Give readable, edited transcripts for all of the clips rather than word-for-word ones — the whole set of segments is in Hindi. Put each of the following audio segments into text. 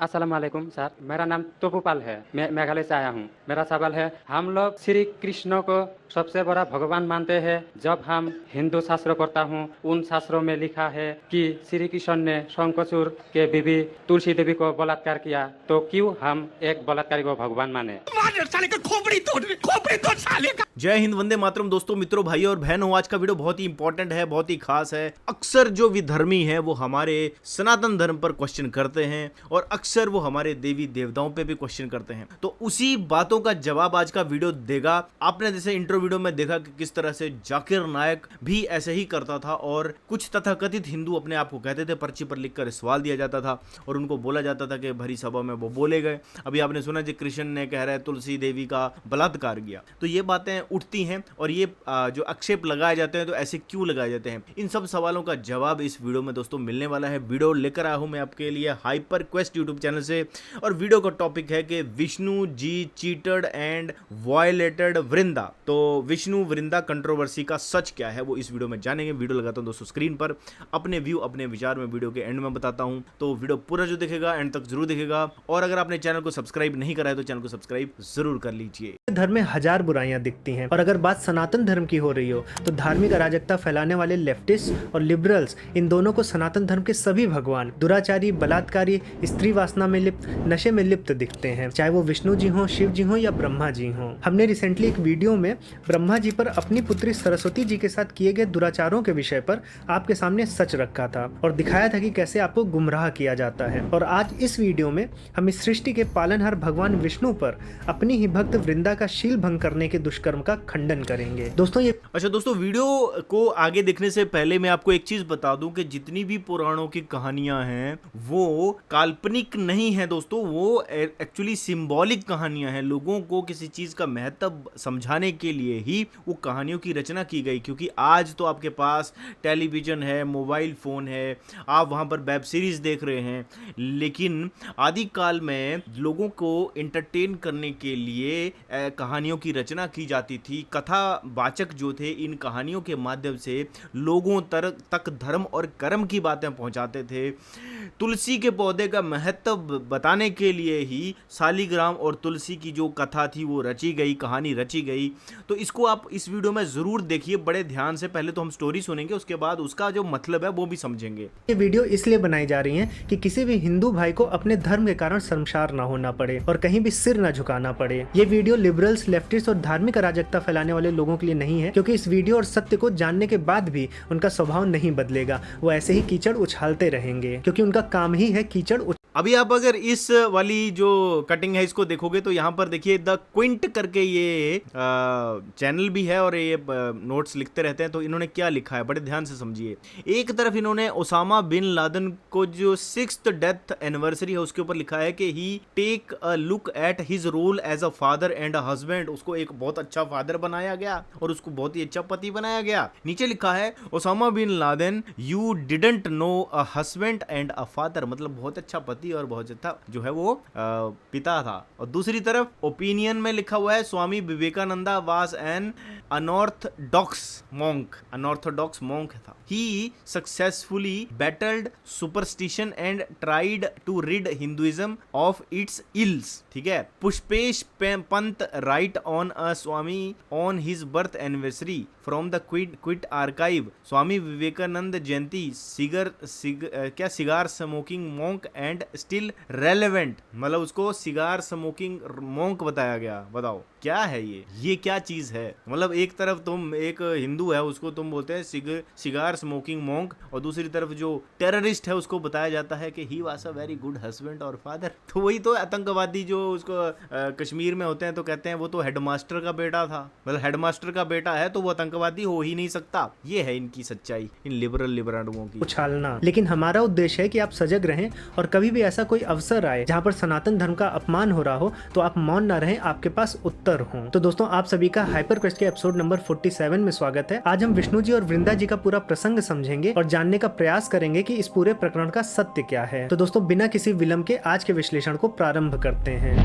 अस्सलाम वालेकुम सर, मेरा नाम तोपूपाल है। मैं मेघालय से आया हूँ। मेरा सवाल है, हम लोग श्री कृष्ण को सबसे बड़ा भगवान मानते हैं। जब हम हिंदू शास्त्र पढ़ता हूँ, उन शास्त्रों में लिखा है कि श्री कृष्ण ने शंखचूड़ के बीवी तुलसी देवी को बलात्कार किया, तो क्यों हम एक बलात्कारी को भगवान माने? जय हिंद, वंदे मातरम। दोस्तों, मित्रों, भाइयों और बहनों, आज का वीडियो बहुत ही इंपॉर्टेंट है, बहुत ही खास है। अक्सर जो विधर्मी हैं वो हमारे सनातन धर्म पर क्वेश्चन करते हैं और अक्सर वो हमारे देवी देवताओं पे भी क्वेश्चन करते हैं। तो उसी बातों का जवाब आज का वीडियो देगा। आपने जैसे इंट्रो वीडियो में देखा कि किस तरह से जाकिर नायक भी ऐसे ही करता था और कुछ तथाकथित हिंदू अपने आप को कहते थे, पर्ची पर लिखकर सवाल दिया जाता था और उनको बोला जाता था कि भरी सभा में वो बोले गए। अभी आपने सुना जी, कृष्ण ने कह रहा है तुलसी देवी का बलात्कार किया। तो ये बातें उठती हैं और ये जो आक्षेप लगाए जाते हैं, तो ऐसे क्यों लगाए जाते हैं, इन सब सवालों का जवाब इस वीडियो में दोस्तों मिलने वाला है। वीडियो लेकर आया हूं मैं आपके लिए हाइपर क्वेस्ट यूट्यूब चैनल से और वीडियो का टॉपिक है कि Vishnu ji cheated and violated वृंदा। तो विष्णु वृंदा कंट्रोवर्सी का सच क्या है वो इस वीडियो में जानेंगे। वीडियो लगाता हूं दोस्तों स्क्रीन पर, अपने व्यू अपने विचार में वीडियो के एंड में बताता हूं। तो वीडियो पूरा जो देखेगा एंड तक जरूर देखेगा और अगर आपने चैनल को सब्सक्राइब नहीं करा है तो चैनल को सब्सक्राइब जरूर कर लीजिए। धर्म में हजार बुराइयां दिखती हैं और अगर बात सनातन धर्म की हो रही हो तो धार्मिक अराजकता फैलाने वाले लेफ्टिस्ट और लिबरल्स, इन दोनों को सनातन धर्म के सभी भगवान दुराचारी, बलात्कारी, स्त्री वासना में लिप्त, नशे में लिप्त दिखते हैं, चाहे वो विष्णु जी हो, शिव जी हो या ब्रह्मा जी हो। हमने रिसेंटली एक वीडियो में ब्रह्मा जी पर अपनी पुत्री सरस्वती जी के साथ किए गए दुराचारों के विषय पर आपके सामने सच रखा था और दिखाया था कि कैसे आपको गुमराह किया जाता है। और आज इस वीडियो में हम इस सृष्टि के पालनहार भगवान विष्णु पर अपनी ही भक्त वृंदा का शील भंग करने के दुष्कर्म का खंडन करेंगे। दोस्तों दोस्तों, वीडियो को आगे देखने से पहले मैं आपको एक चीज बता दूं कि जितनी भी पुराणों की कहानियां हैं वो काल्पनिक नहीं है दोस्तों, वो एक्चुअली सिंबॉलिक कहानियां हैं। लोगों को किसी चीज का महत्व समझाने के लिए ही वो कहानियों की रचना की गई, क्योंकि आज तो आपके पास टेलीविजन है, मोबाइल फोन है, आप वहां पर वेब सीरीज देख रहे हैं, लेकिन आदिकाल में लोगों को एंटरटेन करने के लिए कहानियों की रचना की जाती थी। कथावाचक जो थे इन कहानियों के माध्यम से लोगों तक धर्म और कर्म की बातें पहुंचाते थे। तुलसी के पौधे का महत्व बताने के लिए ही शालिग्राम और तुलसी की जो कथा थी वो रची गई, कहानी रची गई। तो इसको आप इस वीडियो में जरूर देखिए बड़े ध्यान से। पहले तो हम स्टोरी सुनेंगे, उसके बाद उसका जो मतलब है वो भी समझेंगे। ये वीडियो इसलिए बनाई जा रही है कि किसी भी हिंदू भाई को अपने धर्म के कारण शर्मसार ना होना पड़े और कहीं भी सिर ना झुकाना पड़े। ये वीडियो लिबरल्स, लेफ्टिस्ट और धार्मिक अराजकता फैलाने वाले लोगों के लिए नहीं है, क्योंकि इस वीडियो और सत्य को जानने के बाद भी उनका स्वभाव नहीं बदलेगा। वो ऐसे ही कीचड़ उछालते रहेंगे क्योंकि उनका काम ही है कीचड़। अभी आप अगर इस वाली जो कटिंग है इसको देखोगे तो यहाँ पर देखिए द क्विंट करके ये चैनल भी है और ये नोट्स लिखते रहते हैं। तो इन्होंने क्या लिखा है बड़े ध्यान से समझिए। एक तरफ इन्होंने ओसामा बिन लादेन को जो 6th डेथ एनिवर्सरी है उसके ऊपर लिखा है कि he take a look at his role as a father and a husband. उसको एक बहुत अच्छा फादर बनाया गया और उसको बहुत ही अच्छा पति बनाया गया। नीचे लिखा है Osama bin Laden you didn't know a husband and a father, मतलब बहुत अच्छा पति और बहुत अच्छा जो है वो पिता था। और दूसरी तरफ ओपिनियन में लिखा हुआ है Swami Vivekananda was an unorthodox monk था। He successfully battled superstition and tried to rid Hinduism of its ills. ठीक है। Pushpesh Pant write on a Swami on his birth anniversary from the Quint archive. Swami Vivekananda Jayanti cigar smoking monk and still relevant, मतलब उसको सिगार स्मोकिंग मॉन्क बताया गया। बताओ क्या है ये क्या चीज है। मतलब एक तरफ तुम एक हिंदू है उसको तुम बोलते हैं सिगार स्मोकिंग मॉन्क और दूसरी तरफ जो टेररिस्ट है उसको बताया जाता है कि he was a very good husband और फादर। तो वही तो आतंकवादी जो उसको कश्मीर में होते हैं तो कहते हैं वो तो हेडमास्टर का बेटा था, मतलब हेडमास्टर का बेटा है तो वो आतंकवादी हो ही नहीं सकता। ये है इनकी सच्चाई, इन लिबरलों की उछालना। लेकिन हमारा उद्देश्य है कि आप सजग रहें और कभी भी ऐसा कोई अवसर आए जहां पर सनातन धर्म का अपमान हो रहा हो तो आप मौन ना रहें, आपके पास उत्तर हो। तो दोस्तों, आप सभी का हाइपर क्वेस्ट के एपिसोड नंबर 47 में स्वागत है। आज हम विष्णु जी और वृंदा जी का पूरा प्रसंग समझेंगे और जानने का प्रयास करेंगे कि इस पूरे प्रकरण का सत्य क्या है। तो दोस्तों, बिना किसी विलंब के आज के विश्लेषण को प्रारंभ करते हैं।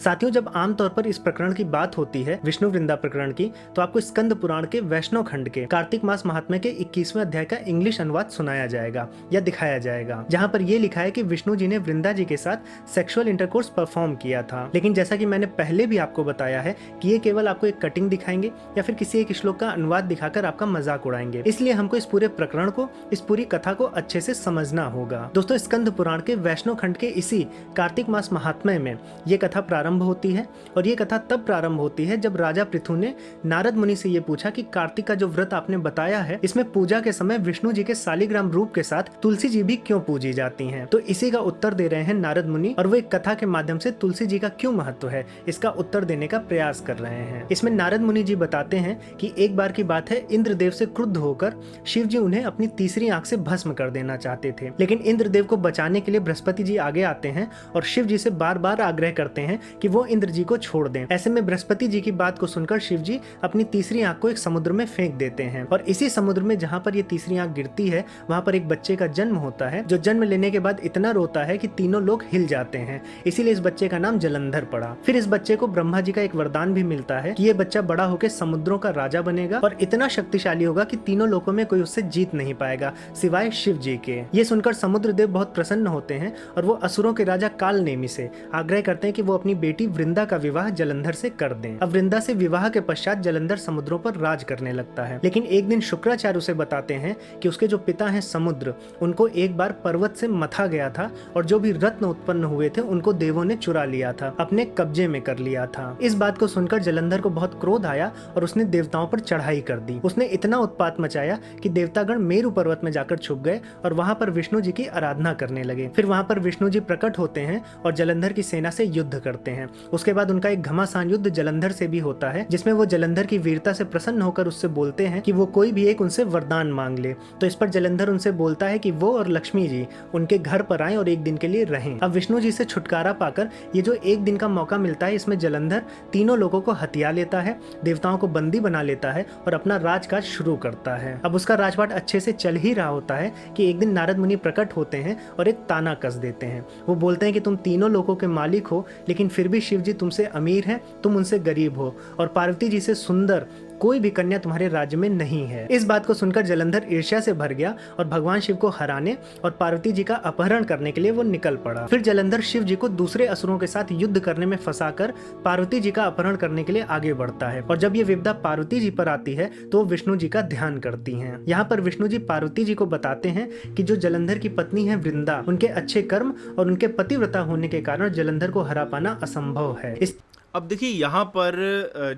साथियों, जब आमतौर पर इस प्रकरण की बात होती है, विष्णु वृंदा प्रकरण की, तो आपको स्कंद पुराण के वैष्णव खंड के कार्तिक मास महात्म्य के 21वें अध्याय का इंग्लिश अनुवाद सुनाया जाएगा या दिखाया जाएगा, जहाँ पर यह लिखा है कि विष्णु जी ने वृंदा जी के साथ सेक्सुअल इंटरकोर्स परफॉर्म किया था। लेकिन जैसा कि मैंने पहले भी आपको बताया है कि ये केवल आपको एक कटिंग दिखाएंगे या फिर किसी एक श्लोक का अनुवाद दिखाकर आपका मजाक उड़ाएंगे, इसलिए हमको इस पूरे प्रकरण को, इस पूरी कथा को अच्छे से समझना होगा। दोस्तों, स्कंद पुराण के वैष्णव खंड के इसी कार्तिक मास महात्म्य में ये कथा प्रारंभ होती है और ये कथा तब प्रारंभ होती है जब राजा पृथु ने नारद मुनि से ये पूछा कि कार्तिक का जो व्रत आपने बताया है, इसमें पूजा के समय विष्णु जी के शालिग्राम रूप के साथ तुलसी जी भी क्यों पूजी जाती हैं। तो इसी का उत्तर दे रहे हैं नारद मुनि और वो एक कथा के माध्यम से तुलसी जी का क्यों महत्व है इसका उत्तर देने का प्रयास कर रहे हैं। इसमें नारद मुनि जी बताते हैं कि एक बार की बात है, इंद्रदेव से क्रुद्ध होकर शिव जी उन्हें अपनी तीसरी आंख से भस्म कर देना चाहते थे, लेकिन इंद्रदेव को बचाने के लिए बृहस्पति जी आगे आते हैं और शिव जी से बार बार आग्रह करते हैं कि वो इंद्र जी को छोड़ दें। ऐसे में बृहस्पति जी की बात को सुनकर शिव जी अपनी तीसरी आंख को एक समुद्र में फेंक देते हैं और इसी समुद्र में जहाँ पर ये तीसरी आंख गिरती है, वहाँ पर एक बच्चे का जन्म होता है, जो जन्म लेने के बाद इतना रोता है कि तीनों लोग हिल जाते हैं। इसीलिए इस बच्चे का नाम जलंधर पड़ा। फिर इस बच्चे को ब्रह्मा जी का एक वरदान भी मिलता है कि ये बच्चा बड़ा होकर समुद्रों का राजा बनेगा और इतना शक्तिशाली होगा कि तीनों लोगों में कोई उससे जीत नहीं पाएगा सिवाय शिव जी के। ये सुनकर समुद्र देव बहुत प्रसन्न होते हैं और वो असुरों के राजा काल नेमी से आग्रह करते हैं कि वो अपनी बेटी वृंदा का विवाह जलंधर से कर दें। अब वृंदा से विवाह के पश्चात जलंधर समुद्रों पर राज करने लगता है, लेकिन एक दिन शुक्राचार्य उसे बताते हैं कि उसके जो पिता हैं समुद्र, उनको एक बार पर्वत से मथा गया था और जो भी रत्न उत्पन्न हुए थे उनको देवों ने चुरा लिया था, अपने कब्जे में कर लिया था। इस बात को सुनकर जलंधर को बहुत क्रोध आया और उसने देवताओं पर चढ़ाई कर दी। उसने इतना उत्पात मचाया कि देवतागण मेरु पर्वत में जाकर छुप गए और वहां पर विष्णु जी की आराधना करने लगे। फिर वहां पर विष्णु जी प्रकट होते हैं और जलंधर की सेना से युद्ध करते हैं। उसके बाद उनका एक घमासान युद्ध जलंधर से भी होता है, जिसमें वो जलंधर की वीरता से प्रसन्न होकर उससे बोलते हैं कि वो कोई भी एक उनसे वरदान मांग ले। तो इस पर जलंधर उनसे बोलता है कि वो और लक्ष्मी जी उनके घर पर आए और एक दिन के लिए रहें। अब विष्णु जी से छुटकारा पाकर ये जो एक दिन का मौका मिलता है, इसमें जलंधर तीनों लोगों को हथिया लेता है, देवताओं को बंदी बना लेता है और अपना राजकाज शुरू करता है। अब उसका राजपाट अच्छे से चल ही रहा होता है कि एक दिन नारद मुनि प्रकट होते हैं और एक ताना कस देते हैं। वो बोलते हैं कि तुम तीनों लोगों के मालिक हो, लेकिन फिर भी शिव जी तुमसे अमीर हैं, तुम उनसे गरीब हो और पार्वती जी से सुंदर कोई भी कन्या तुम्हारे राज्य में नहीं है। इस बात को सुनकर जलंधर ईर्ष्या से भर गया और भगवान शिव को हराने और पार्वती जी का अपहरण करने के लिए वो निकल पड़ा। फिर जलंधर शिव जी को दूसरे असुरों के साथ युद्ध करने में फंसाकर पार्वती जी का अपहरण करने के लिए आगे बढ़ता है और जब ये विपदा पार्वती जी पर आती है तो वो विष्णु जी का ध्यान करती हैं। यहाँ पर विष्णु जी पार्वती जी को बताते हैं कि जो जलंधर की पत्नी है वृंदा, उनके अच्छे कर्म और उनके पतिव्रता होने के कारण जलंधर को हरा पाना असंभव है। अब देखिए यहाँ पर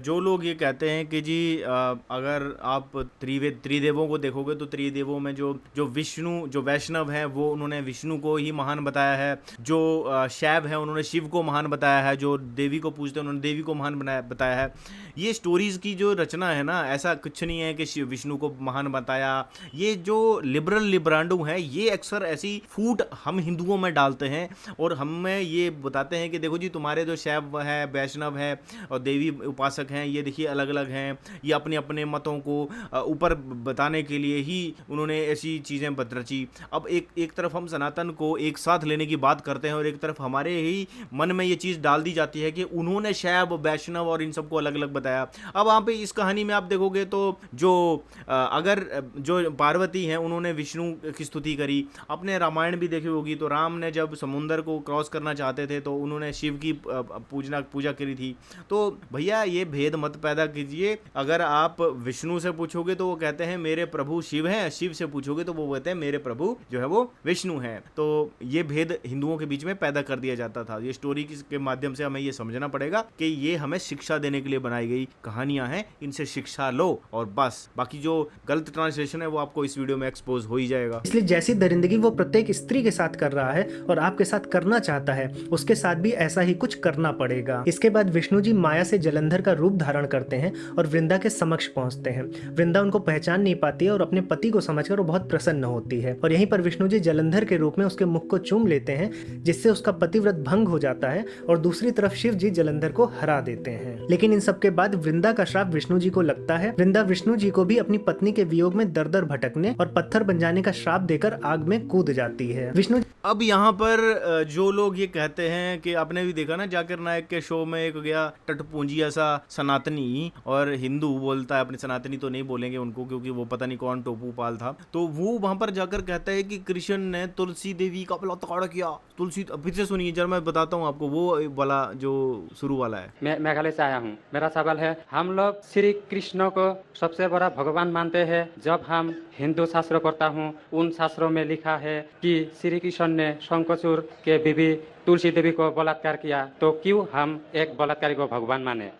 जो लोग ये कहते हैं कि जी अगर आप त्रिदेवों को देखोगे तो त्रिदेवों में जो विष्णु, जो वैष्णव हैं वो उन्होंने विष्णु को ही महान बताया है, जो शैव हैं उन्होंने शिव को महान बताया है, जो देवी को पूजते हैं उन्होंने देवी को महान बताया है। ये स्टोरीज की जो रचना है ना, ऐसा कुछ नहीं है कि विष्णु को महान बताया। ये जो लिबरल लिब्रांडो हैं ये अक्सर ऐसी फूट हम हिंदुओं में डालते हैं और हमें ये बताते हैं कि देखो जी तुम्हारे जो शैव है, वैष्णव है और देवी उपासक हैं, ये देखिए अलग अलग हैं। ये अपने अपने मतों को ऊपर बताने के लिए ही उन्होंने ऐसी चीज़ें रची। अब एक तरफ हम सनातन को एक साथ लेने की बात करते हैं और एक तरफ हमारे ही मन में ये चीज़ डाल दी जाती है कि उन्होंने शैव, वैष्णव और इन सबको अलग अलग बताया। अब वहाँ पे इस कहानी में आप देखोगे तो अगर जो पार्वती हैं उन्होंने विष्णु की स्तुति करी। अपने रामायण भी देखी होगी तो राम ने जब समुंदर को क्रॉस करना चाहते थे तो उन्होंने शिव की पूजा करी थी। तो भैया ये भेद मत पैदा कीजिए। अगर आप विष्णु से पूछोगे तो वो कहते हैं मेरे प्रभु शिव हैं, शिव से पूछोगे तो वो कहते हैं मेरे प्रभु जो है वो विष्णु हैं। तो ये भेद हिंदुओं के बीच में पैदा कर दिया जाता था। ये स्टोरी के माध्यम से हमें ये समझना पड़ेगा कि ये हमें शिक्षा देने के लिए बनाई गई कहानियां हैं, इनसे शिक्षा लो और बस। बाकी जो गलत ट्रांसलेशन है वो आपको इस वीडियो में एक्सपोज हो ही जाएगा। इसलिए जैसी दरिंदगी वो प्रत्येक स्त्री के साथ कर रहा है और आपके साथ करना चाहता है, उसके साथ भी ऐसा ही कुछ करना पड़ेगा। इसके बाद बाद विष्णु जी माया से जलंधर का रूप धारण करते हैं और वृंदा के समक्ष पहुंचते हैं। वृंदा उनको पहचान नहीं पाती है और अपने पति को समझकर वो बहुत प्रसन्न होती है और यहीं पर विष्णु जी जलंधर के रूप में उसके मुख को चूम लेते हैं, जिससे उसका पतिव्रत भंग हो जाता है और दूसरी तरफ शिव जी जलंधर को हरा देते हैं। लेकिन इन सबके बाद वृंदा का श्राप विष्णु जी को लगता है। वृंदा विष्णु जी को भी अपनी पत्नी के वियोग में दर दर भटकने और पत्थर बन जाने का श्राप देकर आग में कूद जाती है। विष्णु अब यहाँ पर जो लोग ये कहते हैं कि आपने भी देखा ना जाकिर नायक के शो में एक गया टटपूंजी ऐसा सनातनी और हिंदू बोलता है, अपने सनातनी तो नहीं बोलेंगे उनको क्योंकि वो पता नहीं कौन टोपू पाल था, तो वो वहां पर जाकर कहता है कि कृष्ण ने तुलसी देवी का बलात्कार किया। तुलसी फिर से सुनिए जरा, मैं बताता हूँ आपको वो वाला जो शुरू वाला है। मैं मेघालय से आया हूँ। मेरा सवाल है, हम लोग श्री कृष्ण को सबसे बड़ा भगवान मानते हैं। जब हम हिंदू शास्त्र पढ़ता हूँ, उन शास्त्रों में लिखा है कि श्री कृष्ण ने शंखचूड़ के बीवी तुलसी देवी को बलात्कार किया, तो क्यों हम एक बलात्कारी को भगवान माने?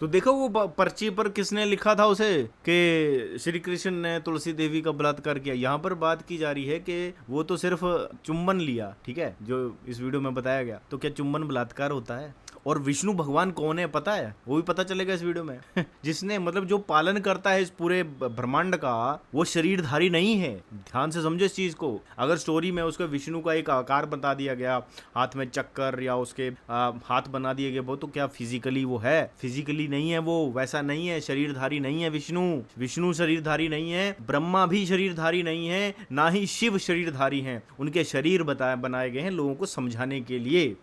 तो देखो वो पर्ची पर किसने लिखा था उसे कि श्री कृष्ण ने तुलसी देवी का बलात्कार किया। यहाँ पर बात की जा रही है कि वो तो सिर्फ चुम्बन लिया, ठीक है, जो इस वीडियो में बताया गया। तो क्या चुम्बन बलात्कार होता है? और विष्णु भगवान कौन है पता है? वो भी पता चलेगा इस वीडियो में जिसने मतलब जो पालन करता है इस पूरे ब्रह्मांड का, वो शरीरधारी नहीं है। ध्यान से समझो इस चीज को। अगर स्टोरी में उसको विष्णु का एक आकार बता दिया गया, हाथ में चक्कर या उसके हाथ बना दिए गए, वो तो क्या फिजिकली वो है? फिजिकली नहीं है, वो वैसा नहीं है, शरीरधारी नहीं है। विष्णु शरीरधारी नहीं है, ब्रह्मा भी शरीरधारी नहीं है, ना ही शिव शरीरधारी हैं। उनके शरीर बनाए गए हैं लोगों को समझाने के लिए।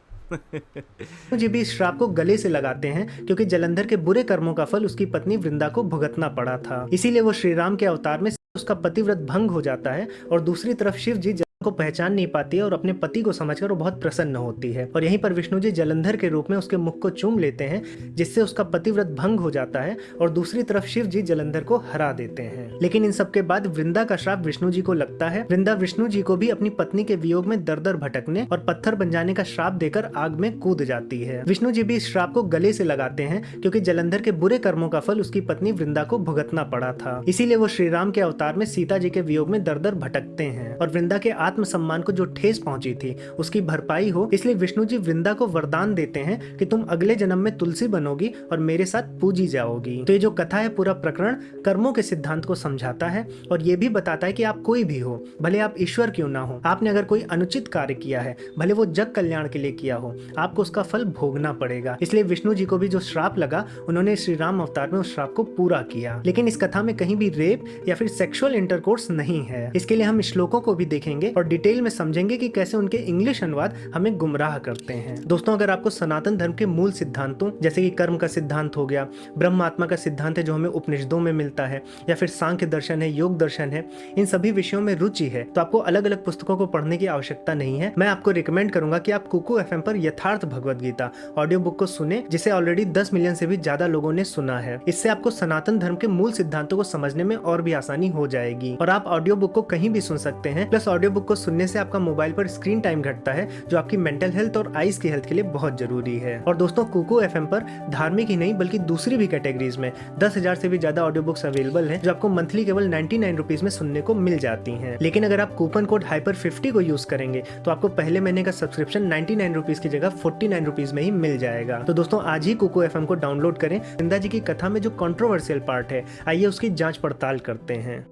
जी भी इस श्राप को गले से लगाते हैं क्योंकि जलंधर के बुरे कर्मों का फल उसकी पत्नी वृंदा को भुगतना पड़ा था। इसीलिए वो श्री राम के अवतार में उसका पतिव्रत भंग हो जाता है और दूसरी तरफ शिव जी को पहचान नहीं पाती है और अपने पति को समझकर वो बहुत प्रसन्न होती है और यहीं पर विष्णु जी जलंधर के रूप में उसके मुख को चूम लेते हैं, जिससे उसका पतिव्रत भंग हो जाता है और दूसरी तरफ शिव जी जलंधर को हरा देते हैं। लेकिन इन सबके बाद वृंदा का श्राप विष्णु जी को लगता है। वृंदा विष्णु जी को भी अपनी पत्नी के वियोग में दर दर भटकने और पत्थर बन जाने का श्राप देकर आग में कूद जाती है। विष्णु जी भी इस श्राप को गले से लगाते हैं क्योंकि जलंधर के बुरे कर्मों का फल उसकी पत्नी वृंदा को भुगतना पड़ा था। इसीलिए वो श्री राम के अवतार में सीता जी के वियोग में दर दर भटकते हैं और वृंदा के आत्म सम्मान को जो ठेस पहुंची थी उसकी भरपाई हो, इसलिए विष्णु जी वृंदा को वरदान देते हैं कि तुम अगले जन्म में तुलसी बनोगी और मेरे साथ पूजी जाओगी। तो ये जो कथा है, पूरा प्रकरण कर्मों के सिद्धांत को समझाता है और ये भी बताता है कि आप कोई भी हो, भले आप ईश्वर क्यों ना हो, आपने अगर कोई अनुचित कार्य किया है, भले वो जग कल्याण के लिए किया हो, आपको उसका फल भोगना पड़ेगा। इसलिए विष्णु जी को भी जो श्राप लगा, उन्होंने श्री राम अवतार में उस श्राप को पूरा किया। लेकिन इस कथा में कहीं भी रेप या फिर सेक्सुअल इंटरकोर्स नहीं है। इसके लिए हम श्लोकों को भी देखेंगे और डिटेल में समझेंगे कि कैसे उनके इंग्लिश अनुवाद हमें गुमराह करते हैं। दोस्तों, अगर आपको सनातन धर्म के मूल सिद्धांतों जैसे कि कर्म का सिद्धांत हो गया, ब्रह्म आत्मा का सिद्धांत है जो हमें उपनिषदों में मिलता है, या फिर सांख्य दर्शन है, योग दर्शन है, इन सभी विषयों में रुचि है, तो आपको अलग अलग पुस्तकों को पढ़ने की आवश्यकता नहीं है। मैं आपको रिकमेंड करूंगा कि आप कुकू एफएम पर यथार्थ भगवद गीता ऑडियो बुक को सुने, जिसे ऑलरेडी 10 मिलियन से भी ज्यादा लोगों ने सुना है। इससे आपको सनातन धर्म के मूल सिद्धांतों को समझने में और भी आसानी हो जाएगी और आप ऑडियो बुक को कहीं भी सुन सकते हैं। प्लस ऑडियो बुक को सुनने से आपका मोबाइल पर स्क्रीन टाइम घटता है, जो आपकी मेंटल हेल्थ और आईज की हेल्थ के लिए बहुत जरूरी है। और दोस्तों, कुकू एफएम पर धार्मिक ही नहीं बल्कि दूसरी भी कैटेगरीज में 10,000 से भी ज्यादा ऑडियो बुक्स अवेलेबल हैं, जो आपको मंथली केवल 99 रुपीज में सुनने को मिल जाती हैं। लेकिन अगर आप कूपन कोड HYPER50 को यूज करेंगे तो आपको पहले महीने का सब्सक्रिप्शन 99 रुपीज की जगह 49 रुपीज में ही मिल जाएगा। तो दोस्तों, आज ही कुकू एफएम को डाउनलोड करें। वृंदा जी की कथा में जो कंट्रोवर्शियल पार्ट है, आइए उसकी जांच पड़ताल करते हैं।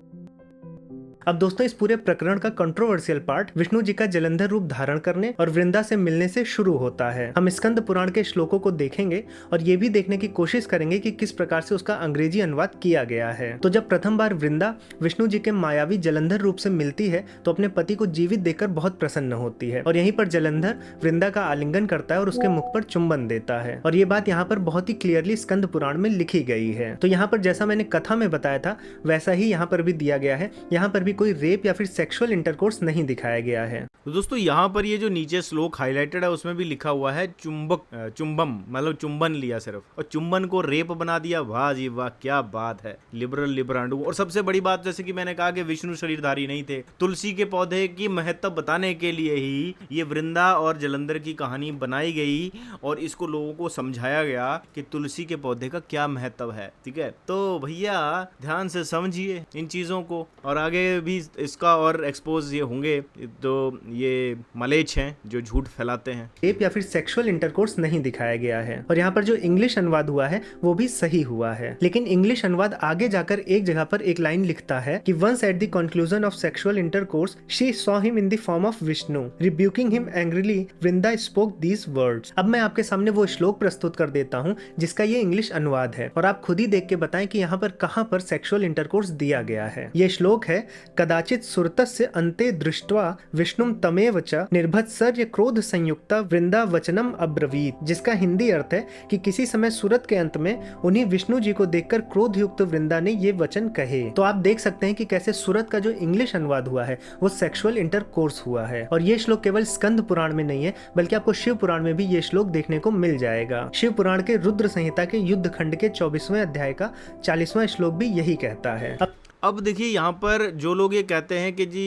अब दोस्तों, इस पूरे प्रकरण का कंट्रोवर्शियल पार्ट विष्णु जी का जलंधर रूप धारण करने और वृंदा से मिलने से शुरू होता है। हम स्कंद पुराण के श्लोकों को देखेंगे और ये भी देखने की कोशिश करेंगे कि किस प्रकार से उसका अंग्रेजी अनुवाद किया गया है। तो जब प्रथम बार वृंदा विष्णु जी के मायावी जलंधर रूप से मिलती है तो अपने पति को जीवित देखकर बहुत प्रसन्न होती है और यहीं पर जलंधर वृंदा का आलिंगन करता है और उसके मुख पर चुंबन देता है। और ये बात यहाँ पर बहुत ही क्लियरली स्कंद पुराण में लिखी गई है। तो यहाँ पर जैसा मैंने कथा में बताया था वैसा ही यहाँ पर भी दिया गया है। यहाँ पर भी कोई रेप या फिर सेक्सुअल इंटरकोर्स नहीं दिखाया गया है। तो दोस्तों, यहाँ पर ये जो नीचे श्लोक हाईलाइटेड है उसमें भी लिखा हुआ है चुंबम, मतलब चुंबन लिया सिर्फ, और चुंबन को रेप बना दिया। वाह जी वाह, क्या बात है, लिबरल लिबरांडू। और सबसे बड़ी बात, जैसे कि मैंने कहा कि विष्णु शरीरधारी नहीं थे, तुलसी के पौधे की महत्व बताने के लिए ही ये वृंदा और जलंधर की कहानी बनाई गई और इसको लोगों को समझाया गया कि तुलसी के पौधे का क्या महत्व है। ठीक है, तो भैया ध्यान से समझिए इन चीजों को और आगे भी इसका और एक्सपोज ये होंगे तो ये मलेच्छ हैं जो झूठ फैलाते हैं। रेप या फिर सेक्सुअल इंटरकोर्स नहीं दिखाया गया है और यहाँ पर जो इंग्लिश अनुवाद हुआ है वो भी सही हुआ है। लेकिन इंग्लिश अनुवाद आगे जाकर एक जगह पर एक लाइन लिखता है कि once at the conclusion of sexual intercourse she saw him in the form of Vishnu rebuking him angrily Vrinda spoke these words. अब मैं आपके सामने वो श्लोक प्रस्तुत कर देता हूँ जिसका ये इंग्लिश अनुवाद है और आप खुद ही देख के बताएं कि यहाँ पर कहाँ पर सेक्सुअल इंटरकोर्स दिया गया है। ये श्लोक है कदाचित सुरतस्य अन्ते दृष्ट्वा विष्णुम तमेव च निर्भत्सर्य क्रोध संयुक्ता वृंदा वचनम अब्रवीत, जिसका हिंदी अर्थ है कि किसी समय सूरत के अंत में उन्हीं विष्णु जी को देखकर क्रोध युक्त वृंदा ने ये वचन कहे। तो आप देख सकते हैं कि कैसे सूरत का जो इंग्लिश अनुवाद हुआ है वो सेक्सुअल इंटरकोर्स हुआ है। और ये श्लोक केवल स्कंद पुराण में नहीं है बल्कि आपको शिव पुराण में भी ये श्लोक देखने को मिल जाएगा। शिव पुराण के रुद्र संहिता के युद्ध खंड के 24वें अध्याय का 40वां श्लोक भी यही कहता है। अब देखिए यहाँ पर जो लोग ये कहते हैं कि जी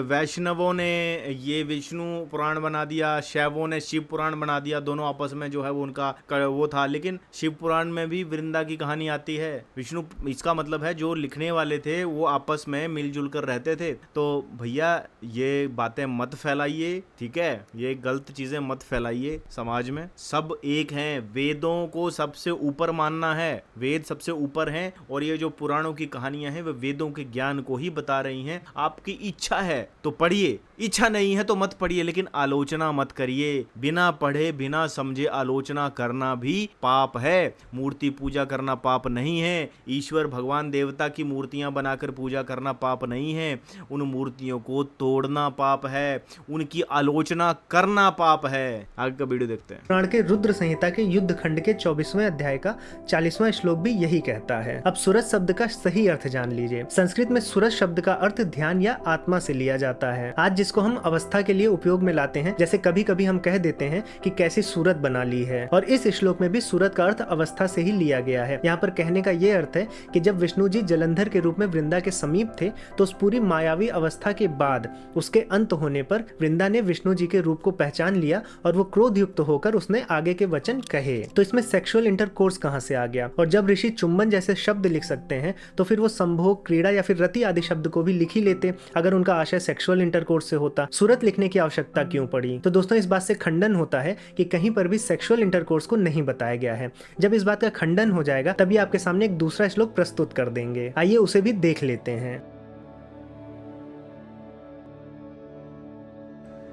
वैष्णवों ने ये विष्णु पुराण बना दिया, शैवों ने शिव पुराण बना दिया, दोनों आपस में जो है वो उनका वो था, लेकिन शिव पुराण में भी वृंदा की कहानी आती है। विष्णु, इसका मतलब है जो लिखने वाले थे वो आपस में मिलजुल कर रहते थे। तो भैया ये बातें मत फैलाइए, ठीक है, ये गलत चीजें मत फैलाइए समाज में। सब एक हैं, वेदों को सबसे ऊपर मानना है, वेद सबसे ऊपर हैं और ये जो पुराणों की कहानियां हैं वो वेदों के ज्ञान को ही बता रही हैं। आपकी इच्छा है तो पढ़िए, इच्छा नहीं है तो मत पढ़िए, लेकिन आलोचना मत करिए। बिना पढ़े बिना समझे आलोचना करना भी पाप है। मूर्ति पूजा करना पाप नहीं है, ईश्वर भगवान देवता की मूर्तियां बनाकर पूजा करना पाप नहीं है, उन मूर्तियों को तोड़ना पाप है, उनकी आलोचना करना पाप है। आगे का वीडियो देखते हैं। पुराण के रुद्र संहिता के युद्ध खंड के 24वें अध्याय का 40वां श्लोक भी यही कहता है। अब सूरज शब्द का सही अर्थ जान लीजिए। संस्कृत में सूरज शब्द का अर्थ ध्यान या आत्मा से लिया जाता है। आज जिसको हम अवस्था के लिए उपयोग में लाते हैं, जैसे कभी कभी हम कह देते हैं कि कैसी सूरत बना ली है, और इस श्लोक में भी सूरत का अर्थ अवस्था से ही लिया गया है। यहाँ पर कहने का ये अर्थ है कि जब विष्णु जी जलंधर के रूप में वृंदा के समीप थे तो उस पूरी मायावी अवस्था के बाद उसके अंत होने पर वृंदा ने विष्णु जी के रूप को पहचान लिया और वो क्रोध युक्त होकर उसने आगे के वचन कहे। तो इसमें सेक्सुअल इंटरकोर्स कहाँ से आ गया? और जब ऋषि चुंबन जैसे शब्द लिख सकते हैं तो फिर वो संभोग, क्रीड़ा या फिर रति आदि शब्द को भी लिख ही लेते अगर उनका आशय सेक्सुअल इंटरकोर्स से होता। सूरत लिखने की आवश्यकता क्यों पड़ी? तो दोस्तों इस बात से खंडन होता है कि कहीं पर भी सेक्सुअल इंटरकोर्स को नहीं बताया गया है। जब इस बात का खंडन हो जाएगा तभी आपके सामने एक दूसरा श्लोक प्रस्तुत कर देंगे। आइए उसे भी देख लेते हैं।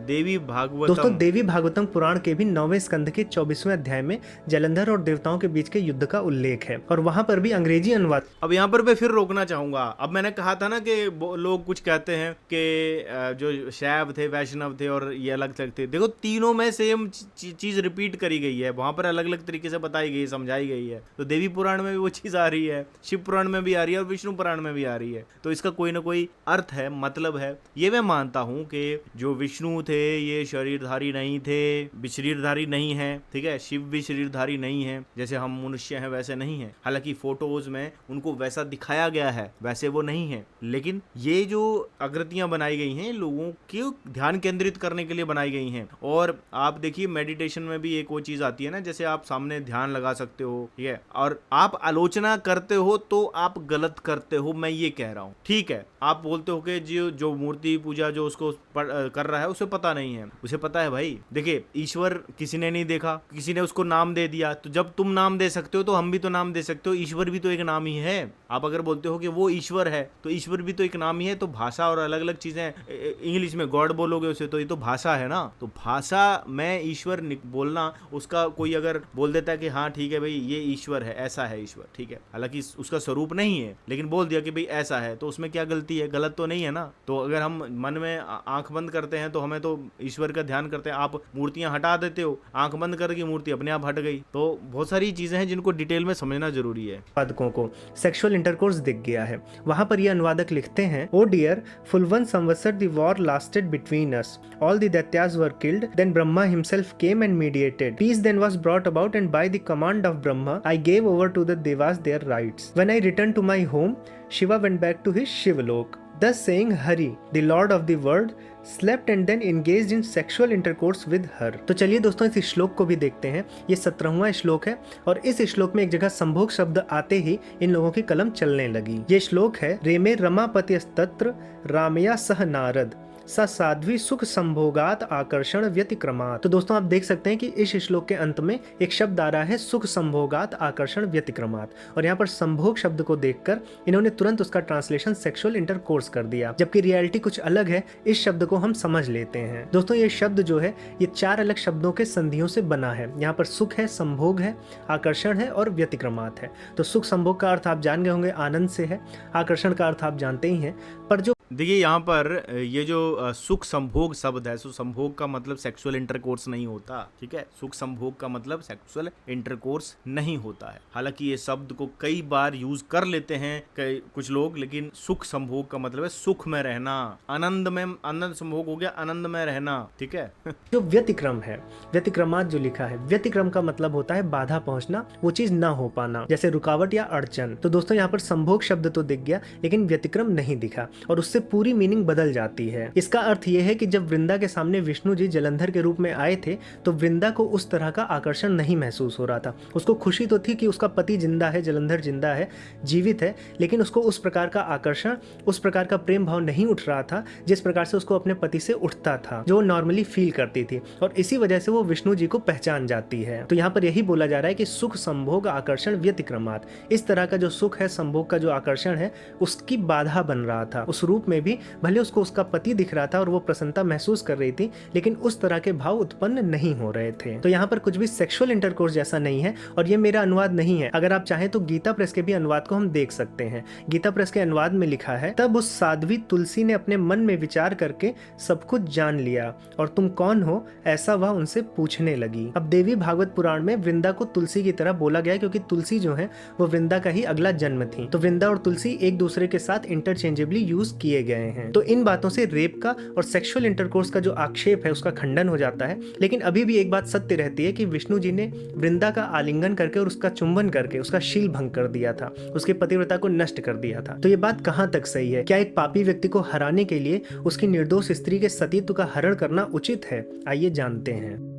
देवी भागवतम। दोस्तों देवी भागवतम पुराण के भी 9वें स्कंध के 24वें अध्याय में जलंधर और देवताओं के बीच के युद्ध का उल्लेख है और वहां पर भी अंग्रेजी अनुवाद। अब यहाँ पर मैं फिर रोकना चाहूंगा। अब मैंने कहा था ना कि लोग कुछ कहते हैं कि जो शैव थे, वैष्णव थे और ये अलग अलग थे। देखो तीनों में सेम चीज रिपीट करी गई है, वहां पर अलग अलग तरीके से बताई गई, समझाई गई है। तो देवी पुराण में भी वो चीज आ रही है, शिव पुराण में भी आ रही है और विष्णु पुराण में भी आ रही है। तो इसका कोई ना कोई अर्थ है, मतलब है। ये मैं मानता हूँ कि जो विष्णु थे ये शरीरधारी नहीं थे, शरीरधारी नहीं है, ठीक है। शिव भी शरीरधारी नहीं है, जैसे हम मनुष्य हैं वैसे नहीं है। हालांकि फोटोज में उनको वैसा दिखाया गया है, वैसे वो नहीं है। लेकिन ये जो आकृतियां बनाई गई हैं लोगों के ध्यान केंद्रित करने के लिए बनाई गई हैं। और आप देखिए मेडिटेशन में भी एक वो चीज आती है ना, जैसे आप सामने ध्यान लगा सकते हो, ठीक है, और आप आलोचना करते हो तो आप गलत करते हो, मैं ये कह रहा हूँ, ठीक है। आप बोलते हो कि जो मूर्ति पूजा जो उसको कर रहा है उसे पता नहीं है, उसे पता है भाई। देखिए ईश्वर किसी ने नहीं देखा, किसी ने उसको नाम दे दिया। तो जब तुम नाम दे सकते हो तो हम भी तो नाम दे सकते हो। ईश्वर भी तो एक नाम ही है। आप अगर बोलते हो कि वो ईश्वर है तो ईश्वर भी तो एक नाम ही है। तो भाषा और अलग अलग चीजें, इंग्लिश में गॉड बोलोगे उसे, तो ये तो भाषा है ना। तो भाषा में ईश्वर बोलना, उसका कोई अगर बोल देता है कि हाँ ठीक है भाई ये ईश्वर है, ऐसा है ईश्वर, ठीक है, हालांकि उसका स्वरूप नहीं है, लेकिन बोल दिया कि भाई ऐसा है, तो उसमें क्या गलती है? गलत तो नहीं है ना। तो अगर हम मन में आंख बंद करते हैं तो हमें तो ईश्वर का ध्यान करते हैं। आप मूर्तियां हटा देते हो, आंख बंद करके मूर्ति अपने आप हट गई। तो बहुत सारी चीजें हैं जिनको डिटेल में समझना जरूरी है। अनुवादकों को सेक्सुअल इंटरकोर्स दिख गया है। वहां पर ये अनुवादक लिखते हैं, ओ dear, full 1 samvatsara the war lasted between us, all the daityas were killed, then Brahma himself came and mediated, peace then was brought about and by the command of Brahma I gave over to the devas their rights, when I return to my home Shiva went back to his Shivlok. Thus saying Hari, the lord of the world, slept and then engaged in sexual intercourse with her। तो चलिए दोस्तों इस श्लोक को भी देखते हैं। ये 17वां श्लोक है और इस श्लोक में एक जगह संभोग शब्द आते ही इन लोगों की कलम चलने लगी। ये श्लोक है रेमे रमापतिस्तत्र रामया सह नारद सा साध्वी सुख संभोगात आकर्षण व्यतिक्रमात्। तो दोस्तों आप देख सकते हैं कि इस श्लोक के अंत में एक शब्द आ रहा है सुख संभोगात आकर्षण व्यतिक्रमात्, और यहाँ पर संभोग शब्द को देखकर इन्होंने तुरंत उसका ट्रांसलेशन सेक्सुअल इंटरकोर्स कर दिया, जबकि रियलिटी कुछ अलग है। इस शब्द को हम समझ लेते हैं। दोस्तों ये शब्द जो है ये 4 अलग शब्दों के संधियों से बना है। यहाँ पर सुख है, संभोग है, आकर्षण है और व्यतिक्रमात् है। तो सुख संभोग का अर्थ आप जान गए होंगे, आनंद से है। आकर्षण का अर्थ आप जानते ही हैं, पर जो देखिए यहाँ पर ये जो सुख संभोग शब्द है, संभोग का मतलब सेक्सुअल इंटरकोर्स नहीं होता, ठीक है। सुख संभोग का मतलब सेक्सुअल इंटरकोर्स नहीं होता है। हालांकि ये शब्द को कई बार यूज कर लेते हैं कुछ लोग, लेकिन सुख संभोग का मतलब है सुख में रहना, आनंद में। आनंद संभोग हो गया आनंद में रहना, ठीक है। जो व्यतिक्रम है, व्यतिक्रमात् जो लिखा है, व्यतिक्रम का मतलब होता है बाधा पहुंचना, वो चीज ना हो पाना, जैसे रुकावट या अड़चन। तो दोस्तों यहाँ पर संभोग शब्द तो दिख गया लेकिन व्यतिक्रम नहीं दिखा, और उससे पूरी मीनिंग बदल जाती है। इसका अर्थ यह है कि जब वृंदा के सामने विष्णु जी जलंधर के रूप में आए थे तो वृंदा को उस तरह का आकर्षण नहीं महसूस हो रहा था। उसको खुशी तो थी कि उसका पति जिंदा है, जलंधर जिंदा है, जीवित है, लेकिन उसको उस प्रकार का आकर्षण, उस प्रकार का प्रेम भाव नहीं उठ रहा था जिस प्रकार से उसको अपने पति से उठता था, जो वो नॉर्मली फील करती थी, और इसी वजह से वो विष्णु जी को पहचान जाती है। तो यहाँ पर यही बोला जा रहा है कि सुख संभोग आकर्षण व्यतिक्रमात्, इस तरह का जो सुख है, संभोग का जो आकर्षण है, उसकी बाधा बन रहा था। उस रूप में भी भले उसको उसका पति दिख रहा था और वो प्रसन्नता महसूस कर रही थी, लेकिन उस तरह के भाव उत्पन्न नहीं हो रहे थे। तो यहाँ पर कुछ भी सेक्सुअल इंटरकोर्स जैसा नहीं है, और ये मेरा अनुवाद नहीं है। अगर आप चाहें तो गीता प्रेस के भी अनुवाद को हम देख सकते हैं। गीता प्रेस के अनुवाद में लिखा है, तब उस साध्वी तुलसी ने अपने मन में विचार करके सब कुछ जान लिया और तुम कौन हो ऐसा वह उनसे पूछने लगी। अब देवी भागवत पुराण में वृंदा को तुलसी की तरह बोला गया क्योंकि तुलसी जो है वो वृंदा का ही अगला जन्म थी। तो वृंदा और तुलसी एक दूसरे के साथ इंटरचेंजेबली यूज किए गए हैं। तो इन बातों से रेप का और सेक्सुअल इंटरकोर्स का जो आक्षेप है उसका खंडन हो जाता है। लेकिन अभी भी एक बात सत्य रहती है कि विष्णु जी ने वृंदा का आलिंगन करके और उसका चुंबन करके उसका शील भंग कर दिया था, उसके पतिव्रता को नष्ट कर दिया था। तो ये बात कहां तक सही है? क्या एक पापी व्यक्ति को हराने के लिए उसकी निर्दोष स्त्री के सतीत्व का हरण करना उचित है? आइए जानते हैं।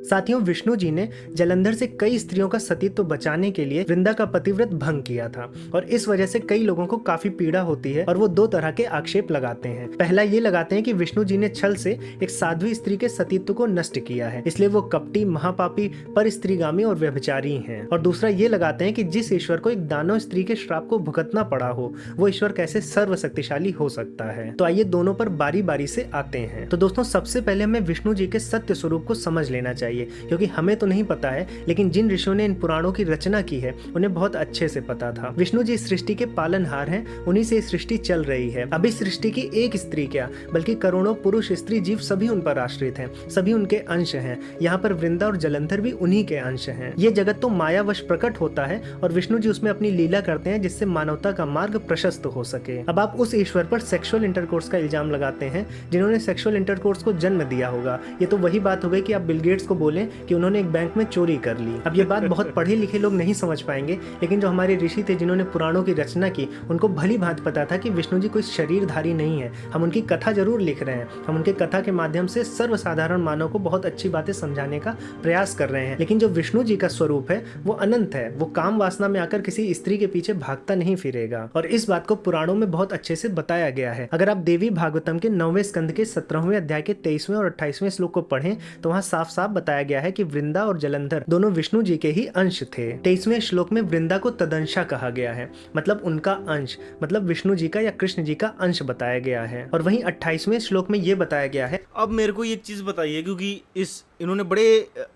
साथियों, विष्णु जी ने जलंधर से कई स्त्रियों का सतीत्व बचाने के लिए वृंदा का पतिव्रत भंग किया था, और इस वजह से कई लोगों को काफी पीड़ा होती है और वो 2 तरह के आक्षेप लगाते हैं। पहला ये लगाते हैं कि विष्णु जी ने छल से एक साध्वी स्त्री के सतीत्व को नष्ट किया है, इसलिए वो कपटी, महापापी, पर स्त्रीगामी और व्यभिचारी हैं। और दूसरा ये लगाते हैं कि जिस ईश्वर को एक दानव स्त्री के श्राप को भुगतना पड़ा हो, वो ईश्वर कैसे सर्वशक्तिशाली हो सकता है। तो आइए दोनों पर बारी बारी से आते हैं। तो दोस्तों सबसे पहले हमें विष्णु जी के सत्य स्वरूप को समझ लेना चाहिए, क्योंकि हमें तो नहीं पता है, लेकिन जिन ऋषियों ने इन पुराणों की रचना की है उन्हें बहुत अच्छे से पता था। विष्णु जी सृष्टि के पालनहार हैं, उन्हीं से सृष्टि चल रही है। अभी सृष्टि की एक स्त्री क्या बल्कि करोड़ों पुरुष, स्त्री, जीव सभी उन पर आश्रित हैं, सभी उनके अंश हैं। यहाँ पर वृंदा और जलंधर भी उन्हीं के अंश हैं। ये जगत तो मायावश प्रकट होता है और विष्णु जी उसमें अपनी लीला करते हैं जिससे मानवता का मार्ग प्रशस्त हो सके। अब आप उस ईश्वर पर सेक्सुअल इंटरकोर्स का इल्जाम लगाते हैं जिन्होंने सेक्सुअल इंटरकोर्स को जन्म दिया होगा। ये तो वही बात हो गई कि आप बिल गेट्स को बोलें कि उन्होंने एक बैंक में चोरी कर ली। अब ये बात बहुत पढ़े लिखे लोग नहीं समझ पाएंगे, लेकिन जो हमारे ऋषि थे जिन्होंने पुराणों की रचना की, उनको भली भांति पता था कि विष्णु जी कोई शरीरधारी नहीं है। हम उनकी कथा जरूर लिख रहे हैं, हम उनके कथा के माध्यम से सर्वसाधारण मानव को बहुत अच्छी बातें समझाने का प्रयास कर रहे हैं, लेकिन जो विष्णु जी का स्वरूप है वो अनंत है। वो काम वासना में आकर किसी स्त्री के पीछे भागता नहीं फिरेगा, और इस बात को पुराणों में बहुत अच्छे से बताया गया है। अगर आप देवी भागवतम के 9वें स्कंद के 17वें अध्याय के 23वें और 28वें श्लोक को पढ़ें तो वहाँ साफ साफ बताया गया है कि वृंदा और जलंधर दोनों विष्णु जी के ही अंश थे। 23वें श्लोक में वृंदा को तदंशा कहा गया है, मतलब उनका अंश, मतलब विष्णु जी का या कृष्ण जी का अंश बताया गया है। और वहीं 28वें श्लोक में ये बताया गया है। अब मेरे को ये चीज बताइए, क्योंकि इन्होंने बड़े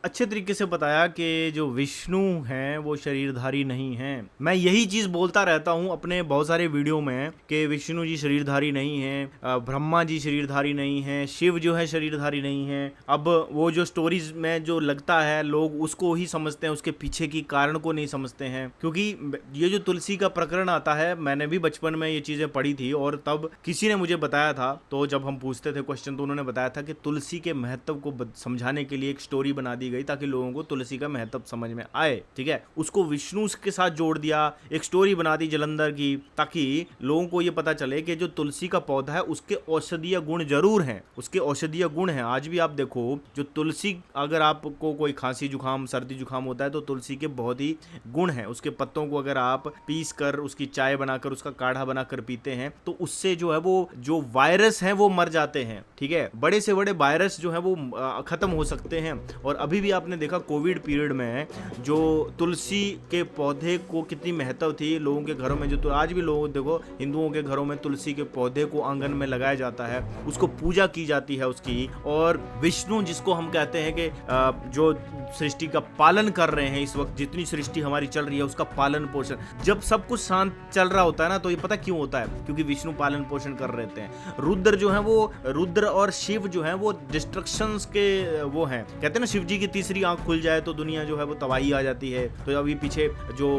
अच्छे तरीके से बताया कि जो विष्णु हैं वो शरीरधारी नहीं हैं। मैं यही चीज बोलता रहता हूँ अपने बहुत सारे वीडियो में कि विष्णु जी शरीरधारी नहीं हैं, ब्रह्मा जी शरीरधारी नहीं हैं, शिव जो है शरीरधारी नहीं है। अब वो जो स्टोरीज में जो लगता है लोग उसको ही समझते हैं, उसके पीछे की कारण को नहीं समझते हैं। क्योंकि ये जो तुलसी का प्रकरण आता है, मैंने भी बचपन में ये चीजें पढ़ी थी और तब किसी ने मुझे बताया था, तो जब हम पूछते थे क्वेश्चन तो उन्होंने बताया था कि तुलसी के महत्व को समझाने के लिए एक स्टोरी बना दी गई ताकि लोगों को तुलसी का महत्व समझ में आए। ठीक है, उसको विष्णु के साथ जोड़ दिया, एक स्टोरी बना दी जलंधर की, ताकि लोगों को ये पता चले कि जो तुलसी का पौधा है उसके औषधीय गुण जरूर हैं, उसके औषधीय गुण हैं। आज भी आप देखो, जो तुलसी, अगर आपको कोई खांसी जुकाम सर्दी जुकाम होता है तो तुलसी के बहुत ही गुण हैं। उसके पत्तों को अगर आप पीस कर उसकी चाय बनाकर उसका काढ़ा बनाकर पीते हैं तो उससे जो है वो जो वायरस हैं वो मर जाते हैं। ठीक है, बड़े से बड़े वायरस जो है वो खत्म हो सकते हैं। और अभी भी आपने देखा कोविड पीरियड में जो तुलसी के पौधे को कितनी महत्व थी लोगों के घरों में। जो तो आज भी लोग देखो, हिंदुओं के घरों में तुलसी के पौधे को आंगन में लगाया जाता है, उसको पूजा की जाती है उसकी। और विष्णु जिसको हम कहते हैं कि जो सृष्टि का पालन कर रहे हैं, इस वक्त जितनी सृष्टि हमारी चल रही है उसका पालन पोषण, जब सब कुछ शांत चल रहा होता है ना, तो ये पता क्यों होता है? क्योंकि विष्णु पालन पोषण कर रहे हैं। रुद्र जो है वो, रुद्र और शिव जो है वो डिस्ट्रक्शंस के वो हैं। कहते हैं ना, शिव जी की तीसरी आंख खुल जाए तो दुनिया जो है वो तबाही आ जाती है। तो अभी पीछे जो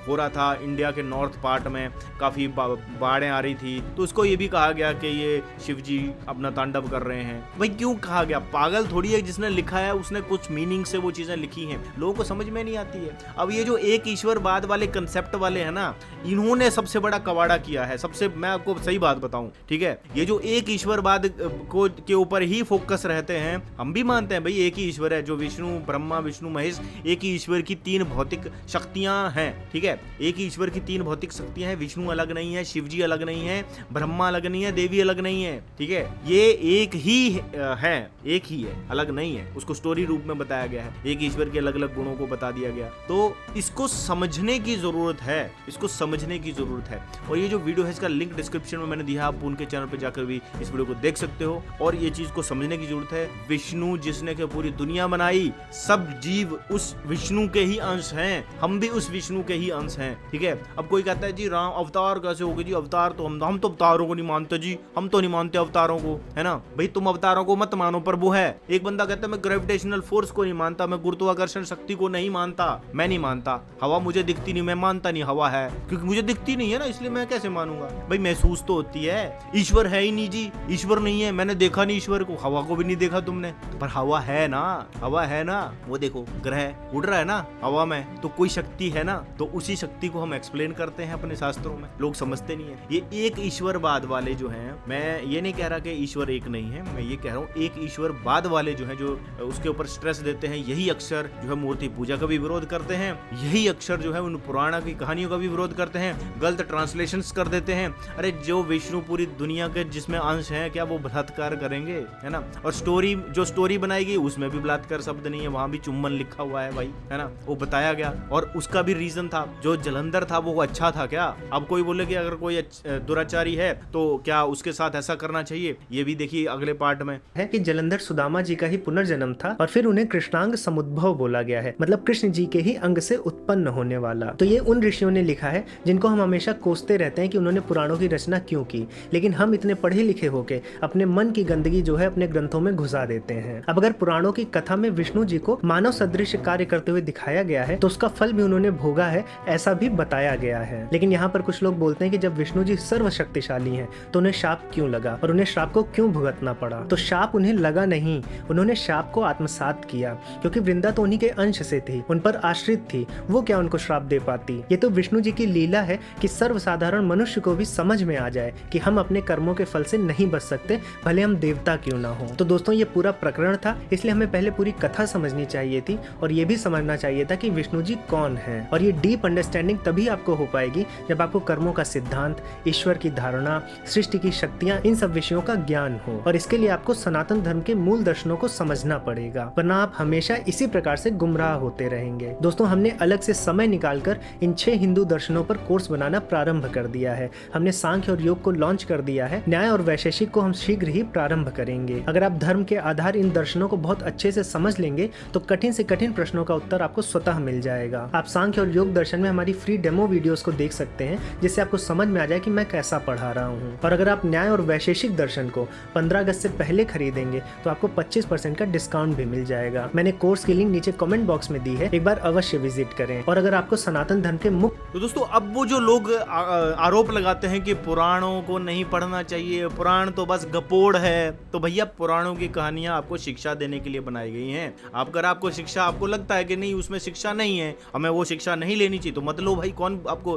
हो रहा था इंडिया के नॉर्थ पार्ट में, काफी बाढ़ें आ रही थी, तो उसको ये भी कहा गया कि ये शिव जी अपना तांडव कर रहे हैं। भाई क्यों कहा गया? पागल थोड़ी है जिसने लिखा है, उसने कुछ मीनिंग से वो चीजें लिखी हैं, लोगों को समझ में नहीं आती है। अब ये जो एक ईश्वरवाद वाले कंसेप्ट वाले हैं ना, इन्होंने सबसे बड़ा कवाड़ा किया है। सबसे, मैं आपको सही बात बताऊं, ठीक है, ये जो एक ईश्वरवाद को के ऊपर ही फोकस रहते हैं। हम भी मानते हैं भाई एक ही ईश्वर है, जो विष्णु, ब्रह्मा, विष्णु, महेश, एक ही ईश्वर की तीन भौतिक शक्तियां हैं। ठीक है, एक ही ईश्वर की तीन भौतिक शक्तियां हैं। विष्णु अलग नहीं है, शिव जी अलग नहीं है, ब्रह्मा अलग नहीं है, देवी अलग नहीं है। ठीक है, ये एक ही है, एक ही है, अलग नहीं है। उसको स्टोरी रूप में बताया गया है, एक ईश्वर के अलग अलग गुणों को बता दिया गया। तो इसको समझने की जरूरत है, इसको समझने की जरूरत है। और ये जो वीडियो है इसका लिंक डिस्क्रिप्शन में मैंने दिया, आप उनके चैनल पे जाकर भी इस वीडियो को देख सकते हो। और ये चीज को समझने की जरूरत है, विष्णु जिसने के पूरी दुनिया बनाई, सब जीव उस विष्णु के ही अंश हैं, हम भी उस विष्णु के ही अंश हैं। ठीक है, अब कोई कहता है जी राम अवतार कैसे हो गए? जी अवतार तो हम तो अवतारों को नहीं मानते जी, हम तो नहीं मानते अवतारों को, है ना भाई? तुम अवतारों को मत मानो, पर वो है। एक बंदा कहता है मैं ग्रेविटेशनल फोर्स को नहीं मानता, मैं गुरुत्वाकर्षण शक्ति को नहीं मानता, मैं नहीं मानता। हवा मुझे दिखती नहीं, मैं मानता नहीं हवा है, क्योंकि मुझे दिखती नहीं है ना, इसलिए मैं कैसे मानूंगा? भाई महसूस तो होती है। ईश्वर है ही नहीं जी, ईश्वर नहीं है, मैंने देखा नहीं ईश्वर को, हवा को भी नहीं देखा तुमने, पर हवा है ना, हवा है ना, वो देखो ग्रह उड़ रहा है ना हवा में, तो कोई शक्ति है ना, तो उसी शक्ति को हम एक्सप्लेन करते हैं अपने शास्त्रों में। लोग समझते नहीं है। ये एक ईश्वरवाद वाले जो हैं, मैं ये नहीं कह रहा कि ईश्वर एक नहीं है, मैं ये कह रहा हूँ एक ईश्वरवाद वाले जो हैं, जो उसके ऊपर स्ट्रेस देते हैं, यही अक्षर जो है मूर्ति पूजा का भी विरोध करते हैं, यही अक्षर जो है उन पुराण की कहानियों का भी विरोध करते हैं, गलत ट्रांसलेशंस कर देते हैं। अरे जो विष्णु पूरी दुनिया के जिसमें अंश है, क्या वो बलात्कार करेंगे? है ना। और स्टोरी जो स्टोरी बनाई गई उसमें भी बलात्कार शब्द नहीं है, वहां भी चुम्बन लिखा हुआ है भाई, है ना, वो बताया गया। और उसका भी रीजन था, जो जलंधर था वो अच्छा था क्या? अब कोई बोले कि अगर कोई दुराचारी है तो क्या उसके साथ ऐसा करना चाहिए? ये भी देखिए अगले पार्ट में है कि जलंधर सुदामा जी का ही पुनर्जन्म था और फिर उन्हें कृष्णांग समुद्भव बोला गया है, मतलब कृष्ण जी के ही अंग से उत्पन्न होने वाला। तो ये उन ऋषियों ने लिखा है जिनको हम हमेशा कोसते रहते हैं कि उन्होंने पुराणों की रचना क्यों की, लेकिन हम इतने पढ़े लिखे होके अपने मन की गंदगी जो है अपने ग्रंथों में घुसा देते हैं। अब अगर पुराणों की कथा में विष्णु जी को मानव सदृश कार्य करते हुए दिखाया गया है तो उसका फल भी उन्होंने भोगा है, ऐसा भी बताया गया है। लेकिन यहाँ पर कुछ लोग बोलते हैं कि जब विष्णु जी सर्वशक्तिशाली हैं तो उन्हें शाप क्यों लगा और उन्हें श्राप को क्यों भुगतना पड़ा? तो शाप उन्हें लगा नहीं, उन्होंने शाप को आत्मसात किया, क्योंकि वृंदा तो उन्हीं के अंश से थी, उन पर आश्रित थी, वो क्या उनको श्राप दे पाती? ये तो विष्णु जी की लीला है कि सर्वसाधारण मनुष्य को भी समझ में आ जाए कि हम अपने कर्मों के फल से नहीं बच सकते, भले हम देवता क्यों ना हो। तो दोस्तों ये पूरा प्रकरण था, इसलिए हमें पहले पूरी कथा समझनी चाहिए थी और ये भी समझना चाहिए था कि विष्णु जी कौन है। और ये डीप अंडरस्टैंडिंग तभी आपको हो पाएगी जब आपको कर्मों का सिद्धांत, ईश्वर की धारणा, सृष्टि की शक्तियां, इन सब विषयों का ज्ञान हो। और इसके लिए आपको सनातन धर्म के मूल दर्शनों को समझना पड़ेगा, वरना आप हमेशा इसी प्रकार से गुमराह होते रहेंगे। दोस्तों हमने अलग से समय निकालकर इन 6 हिंदू दर्शनों पर कोर्स बनाना प्रारंभ कर दिया है। हमने सांख्य और योग को लॉन्च कर दिया है, न्याय और वैशेषिक को हम शीघ्र ही प्रारंभ करेंगे। अगर आप धर्म के आधार इन दर्शनों को बहुत अच्छे से समझ लेंगे तो कठिन से कठिन प्रश्नों का उत्तर आपको स्वतः मिल जाएगा। आप सांख्य और योग दर्शन में हमारी फ्री डेमो वीडियोस को देख सकते हैं, जिससे आपको समझ में आ जाए कि मैं कैसा पढ़ा रहा हूँ। और अगर आप न्याय और वैशेषिक दर्शन को 15 अगस्त से पहले खरीदेंगे तो आपको 25% का डिस्काउंट भी मिल मिल जाएगा। मैंने कोर्स की लिंक नीचे कमेंट बॉक्स में दी है, एक बार अवश्य विजिट करें। और अगर आपको सनातन धर्म के मुख्य तो दोस्तों अब वो जो लोग आरोप लगाते हैं कि पुराणों को नहीं पढ़ना चाहिए, पुराण तो बस गपोड़ है, तो भैया पुराणों की कहानियां आपको शिक्षा देने के लिए बनाई गई हैं। अगर आपको शिक्षा, आपको लगता है कि नहीं उसमें शिक्षा नहीं है, हमें वो शिक्षा नहीं लेनी चाहिए, तो मत लो भाई, कौन आपको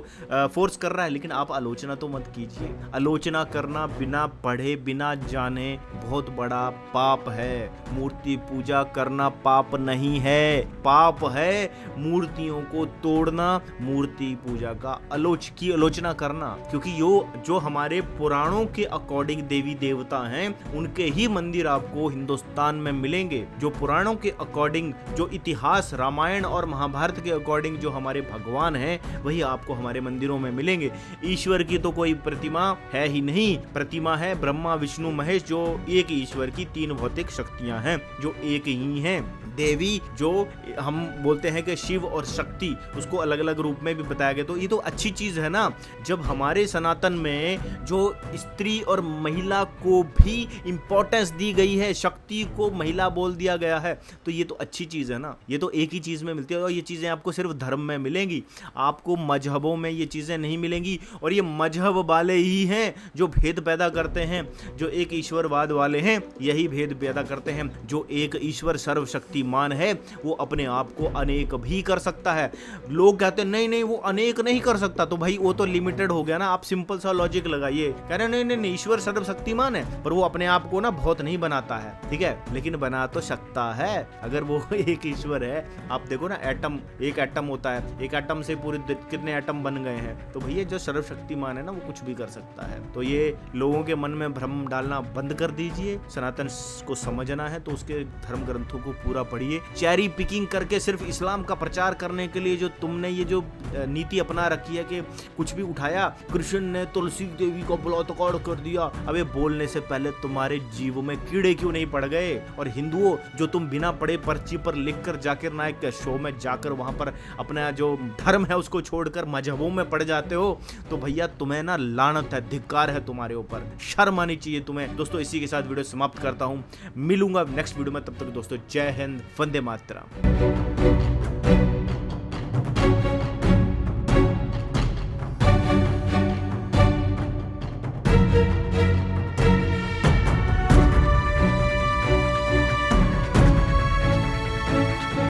फोर्स कर रहा है। लेकिन आप आलोचना तो मत कीजिए। आलोचना करना बिना पढ़े बिना जाने बहुत बड़ा पाप है। मूर्ति पूजा करना पाप नहीं है, पाप है मूर्तियों को तोड़ना, मूर्ति पूजा का आलोचना करना। क्योंकि जो हमारे पुराणों के अकॉर्डिंग देवी देवता हैं, उनके ही मंदिर आपको हिंदुस्तान में मिलेंगे। जो पुराणों के अकॉर्डिंग, जो इतिहास रामायण और महाभारत के अकॉर्डिंग जो हमारे भगवान हैं, वही आपको हमारे मंदिरों में मिलेंगे। ईश्वर की तो कोई प्रतिमा है ही नहीं। प्रतिमा है ब्रह्मा विष्णु महेश, जो एक ईश्वर की तीन भौतिक शक्तियां हैं, जो एक ही हैं। देवी जो हम बोलते हैं कि शिव और शक्ति, उसको अलग अलग रूप में भी बताया गया। तो ये तो अच्छी चीज है ना, जब हमारे सनातन में जो स्त्री और महिला को भी इंपॉर्टेंस दी गई है, शक्ति को महिला बोल दिया गया है, तो ये तो अच्छी चीज है ना। ये तो एक ही चीज में मिलती है और ये चीजें आपको सिर्फ धर्म में मिलेंगी, आपको मजहबों में ये चीजें नहीं मिलेंगी। और ये मजहब वाले ही हैं जो भेद पैदा करते हैं, जो एक ईश्वरवाद वाले हैं, यही भेद पैदा करते हैं। जो एक ईश्वर सर्वशक्तिमान है, वो अपने आप को अनेक भी कर सकता है। लोग कहते हैं नहीं नहीं वो अनेक नहीं कर सकता, तो भाई वो तो लिमिटेड हो गया ना। आप सिंपल सा लॉजिक लगाइए, कह रहे नहीं नहीं ईश्वर सर्वशक्तिमान है, पर वो अपने आप को ना बहुत नहीं बनाता है, ठीक है, लेकिन बना तो सकता है। अगर वो एक ईश्वर है, आप देखो ना एटम, एक एटम होता है, एक एटम से पूरे कितने एटम बन गए हैं। तो भैया जो सर्वशक्तिमान है ना, वो कुछ भी कर सकता है। तो ये लोगों के मन में भ्रम डालना बंद कर दीजिए। सनातन को समझना है तो उसके धर्म ग्रंथों को पूरा पढ़िए। चेरी पिकिंग करके सिर्फ इस्लाम का प्रचार करने के लिए जो तुमने ये जो नीति अपना रखी है कि कुछ भी उठाया, कृष्ण ने तुलसी देवी को बलात्कार कर दिया, अबे बोलने से पहले तुम्हारे जीव में कीड़े क्यों नहीं पड़ गए। और हिंदुओं, जो तुम बिना पढ़े पर्ची पर लिखकर जाकिर नायक के शो में जाकर वहां पर अपना जो धर्म है उसको छोड़कर मजहबों में पड़ जाते हो, तो भैया तुम्हें ना लानत है, धिक्कार है तुम्हारे ऊपर, शर्म आनी चाहिए तुम्हें। दोस्तों इसी के साथ वीडियो समाप्त करता हूं, मिलूंगा नेक्स्ट वीडियो में, तब तक दोस्तों जय हिंद, वंदे मातरम।